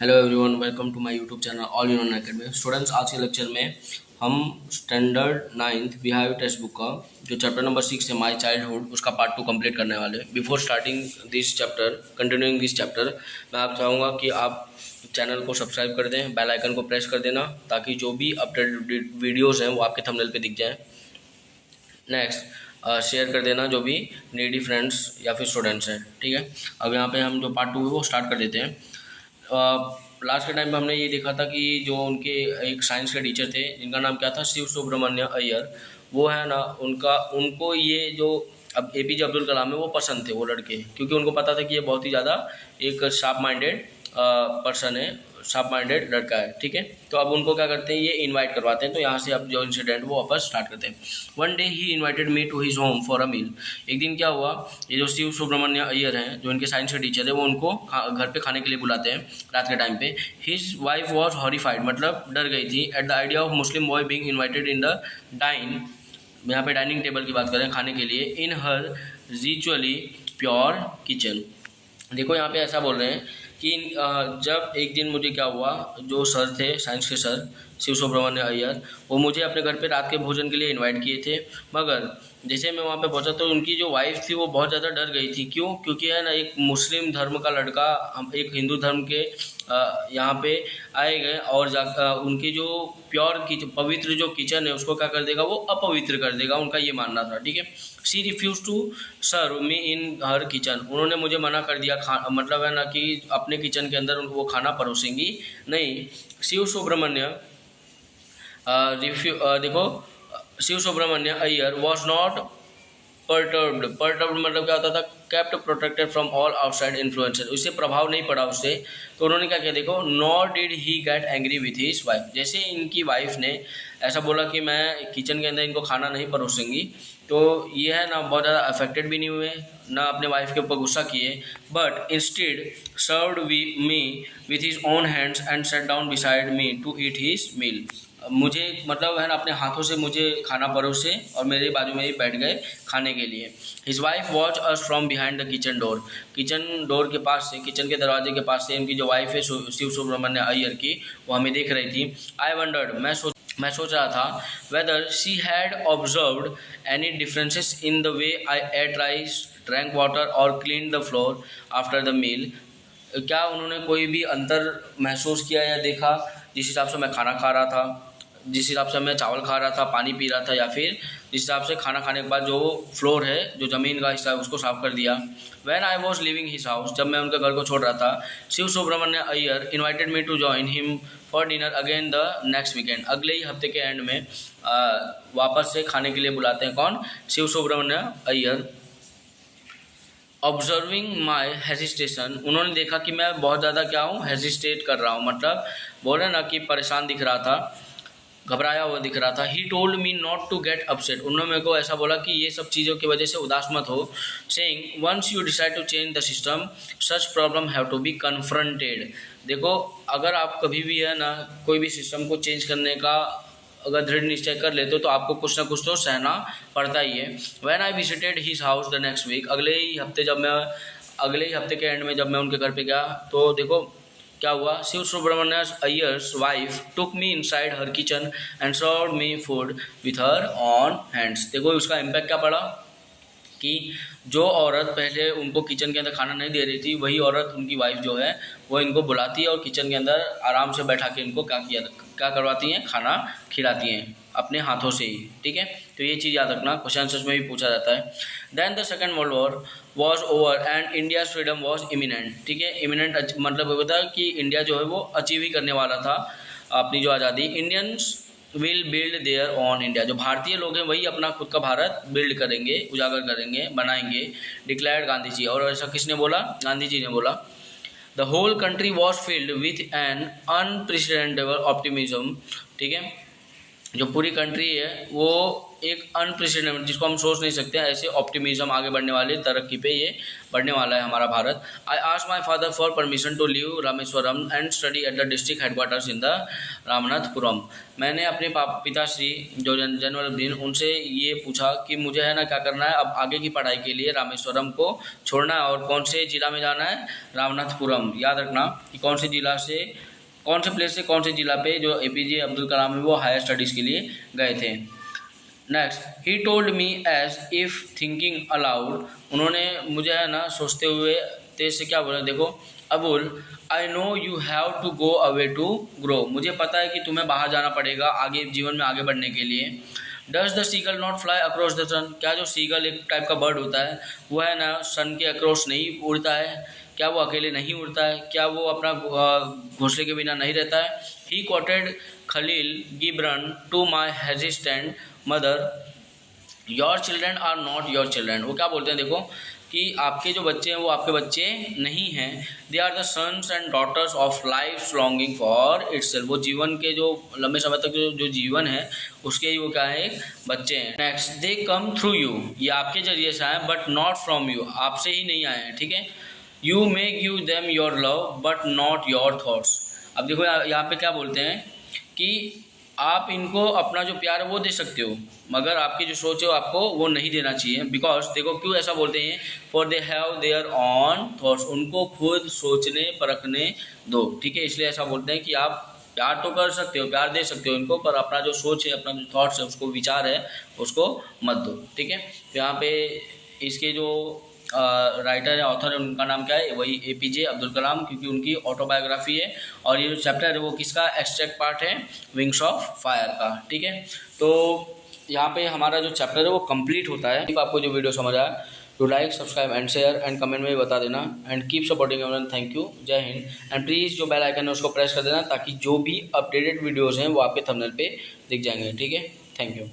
Hello everyone, welcome to my YouTube channel all in one academy. Students, आज के lecture में हम standard ninth Bihar textbook का जो चैप्टर नंबर 6 है माय चाइल्डहुड, उसका पार्ट 2 कंप्लीट करने वाले। Before starting this chapter, continuing this chapter, मैं आप चाहूँगा कि आप चैनल को सब्सक्राइब कर दें, बेल आइकन को प्रेस कर देना, ताकि जो भी अपडेटेड वीडियोज़ हैं वो आपके थंबनेल पे दिख जाएँ। नेक्स्ट, शेयर कर देना जो भी नीडी फ्रेंड्स या फिर स्टूडेंट्स हैं, ठीक है। अब यहाँ पे हम जो पार्ट 2 है वो स्टार्ट कर देते हैं। लास्ट के टाइम पे हमने ये देखा था कि जो उनके एक साइंस के टीचर थे जिनका नाम क्या था, शिव सुब्रमण्य अय्यर, वो है ना, उनको ये जो अब एपीजे अब्दुल कलाम है वो पसंद थे वो लड़के, क्योंकि उनको पता था कि ये बहुत ही ज़्यादा एक शार्प माइंडेड पर्सन है, शार्प माइंडेड लड़का है, ठीक है। तो अब उनको क्या करते हैं, ये इनवाइट करवाते हैं। तो यहाँ से अब जो इंसिडेंट वो वापस स्टार्ट करते हैं। One day he invited me to his home for a meal. एक दिन क्या हुआ, ये जो शिव सुब्रमण्य अय्यर हैं, जो इनके साइंस के टीचर है, वो उनको घर पे खाने के लिए बुलाते हैं रात के टाइम पे। हिज वाइफ वॉज हॉरिफाइड, मतलब डर गई थी, at the idea of Muslim boy being invited in the dine, यहाँ पे डाइनिंग टेबल की बात करें, खाने के लिए, इन हर रिचुअली प्योर किचन। देखो यहाँ पे ऐसा बोल रहे हैं कि जब एक दिन मुझे क्या हुआ, जो सर थे साइंस के सर शिव सुब्रमण्य अय्यर, वो मुझे अपने घर पे रात के भोजन के लिए इनवाइट किए थे। मगर जैसे मैं वहाँ पे पहुँचा तो उनकी जो वाइफ थी वो बहुत ज़्यादा डर गई थी। क्यों? क्योंकि है ना, एक मुस्लिम धर्म का लड़का हम एक हिंदू धर्म के यहाँ पे आए गए और उनकी जो प्योर पवित्र जो किचन है उसको क्या कर देगा, वो अपवित्र कर देगा, उनका ये मानना था, ठीक है। She refuse to serve me in her kitchen, उन्होंने मुझे मना कर दिया, मतलब है ना कि अपने किचन के अंदर वो खाना परोसेंगी नहीं। शिव सुब्रमण्य देखो, Shiv Subramania Iyer was not perturbed मतलब क्या होता था, kept protected from all outside influences, उससे प्रभाव नहीं पड़ा उससे। तो उन्होंने क्या किया, देखो, nor did he get angry with his wife. जैसे इनकी वाइफ ने ऐसा बोला कि मैं किचन के अंदर इनको खाना नहीं परोसूंगी, तो ये है ना, बहुत ज़्यादा अफेक्टेड भी नहीं हुए, ना अपने वाइफ के ऊपर गुस्सा किए, but instead served me with his own hands and set down beside me to eat his meal. मुझे मतलब है ना, अपने हाथों से मुझे खाना परोसे और मेरे बाजू में ही बैठ गए खाने के लिए। His wife watch us from behind the kitchen door, kitchen door के पास से, किचन के दरवाजे के पास से इनकी जो वाइफ है शिव सुब्रमण्य अय्यर की, वो हमें देख रही थी। आई वंडर्ड, मैं सोच रहा था, whether she had observed any differences in the way I ate rice, drank water और clean the floor after the meal. क्या उन्होंने कोई भी अंतर महसूस किया या देखा, जिस हिसाब से मैं खाना खा रहा था, जिस हिसाब से मैं चावल खा रहा था, पानी पी रहा था, या फिर जिस हिसाब से खाना खाने के बाद जो फ्लोर है, जो ज़मीन का हिस्सा है, उसको साफ कर दिया। When I was leaving his house, जब मैं उनके घर को छोड़ रहा था, Shiv Subramania Iyer invited me to join him for dinner again the next weekend. अगले ही हफ्ते के एंड में वापस से खाने के लिए बुलाते हैं, कौन? शिव सुब्रमण्य अय्यर। ऑब्जर्विंग माई हेजिटेशन, उन्होंने देखा कि मैं बहुत ज़्यादा क्या हूँ, हेजिटेट कर रहा हूँ, मतलब बोले ना कि परेशान दिख रहा था, घबराया हुआ दिख रहा था। He told me not to get upset, उन्होंने मेरे को ऐसा बोला कि ये सब चीज़ों की वजह से उदास मत हो। Saying once you decide to change the system such problem have to be confronted. देखो, अगर आप कभी भी है ना कोई भी सिस्टम को चेंज करने का अगर दृढ़ निश्चय कर लेते हो तो आपको कुछ ना कुछ तो सहना पड़ता ही है। When I visited his house the next week, अगले ही हफ्ते के एंड में जब मैं उनके घर पे गया, तो देखो क्या हुआ, Shiv Subramanya Iyer's wife took me inside her kitchen and served me food with her own hands. देखो उसका इम्पैक्ट क्या पड़ा कि जो औरत पहले उनको किचन के अंदर खाना नहीं दे रही थी, वही औरत, उनकी वाइफ जो है, वो इनको बुलाती है और किचन के अंदर आराम से बैठा के इनको क्या करवाती हैं, खाना खिलाती हैं अपने हाथों से ही, ठीक है। तो ये चीज़ याद रखना, क्वेश्चन आंसर्स में भी पूछा जाता है। Then the second world war was over and India freedom was imminent, ठीक है। इमिनेंट मतलब ये होता है कि इंडिया जो है वो अचीव ही करने वाला था अपनी जो आज़ादी। Indians will build their on India, जो भारतीय लोग हैं वही अपना खुद का भारत बिल्ड करेंगे, उजागर करेंगे, बनाएंगे, डिक्लेयर्ड गांधी जी। और ऐसा किसने बोला? गांधी जी ने बोला। The whole country was filled with an unprecedented optimism, ठीक है। जो पूरी कंट्री है वो एक अनप्रेसिडेंटेड, जिसको हम सोच नहीं सकते ऐसे ऑप्टिमिज्म, आगे बढ़ने वाले तरक्की पे ये बढ़ने वाला है हमारा भारत। I asked my father for permission to leave Rameswaram and study at the district headquarters in the Ramanathapuram. मैंने अपने पिताश्री जो जैनुलब्दीन उनसे ये पूछा कि मुझे है ना क्या करना है, अब आगे की पढ़ाई के लिए रामेश्वरम को छोड़ना है और कौन से जिला में जाना है, रामनाथपुरम। याद रखना कि कौन से जिला से, कौन से प्लेस से कौन से जिला पे जो एपीजे अब्दुल कलाम है वो हायर स्टडीज़ के लिए गए थे। Next, he told me as if thinking aloud, उन्होंने मुझे है ना सोचते हुए तेज से क्या बोला, देखो Abul, I know you have to go away to grow, मुझे पता है कि तुम्हें बाहर जाना पड़ेगा आगे जीवन में आगे बढ़ने के लिए। Does the seagull not fly across the sun, क्या जो सीगल एक टाइप का बर्ड होता है वो है ना सन के अक्रॉस नहीं उड़ता है, क्या वो अकेले नहीं उड़ता है, क्या वो अपना घोंसले के बिना नहीं रहता है। He quoted Khalil Gibran to my hesitant mother, your children are not your children, वो क्या बोलते हैं देखो कि आपके जो बच्चे हैं वो आपके बच्चे नहीं हैं, they are the sons and daughters of life longing for itself, वो जीवन के जो लंबे समय तक जो जीवन है उसके वो क्या है, बच्चे हैं। Next, they come through you, ये आपके जरिए से आए बट नॉट फ्रॉम यू, आपसे ही नहीं आए हैं, ठीक है। You may give them your love but not your thoughts, अब देखो यहाँ पे क्या बोलते हैं कि आप इनको अपना जो प्यार है वो दे सकते हो मगर आपकी जो सोच है आपको वो नहीं देना चाहिए। बिकॉज देखो क्यों ऐसा बोलते हैं, for they have their on thoughts, उनको खुद सोचने परखने दो, ठीक है, इसलिए ऐसा बोलते हैं कि आप प्यार तो कर सकते हो, प्यार दे सकते हो इनको, पर अपना जो सोच है, अपना जो थॉट्स है, उसको विचार है उसको मत दो, ठीक है। तो यहाँ पे इसके जो राइटर है, ऑथर है, उनका नाम क्या है, वही एपीजे अब्दुल कलाम, क्योंकि उनकी ऑटोबायोग्राफी है और ये जो चैप्टर है वो किसका एक्सट्रैक्ट पार्ट है, विंग्स ऑफ फायर का, ठीक है। तो यहाँ पे हमारा जो चैप्टर है वो कंप्लीट होता है। आपको जो वीडियो समझ आया तो like, subscribe and share and comment में बता देना and keep supporting everyone. Thank you, जय हिंद। एंड प्लीज़ जो बेल आइकन है उसको प्रेस कर देना ताकि जो भी अपडेटेड वीडियोज़ हैं वो आपके थंबनेल पे दिख जाएंगे, ठीक है। Thank you.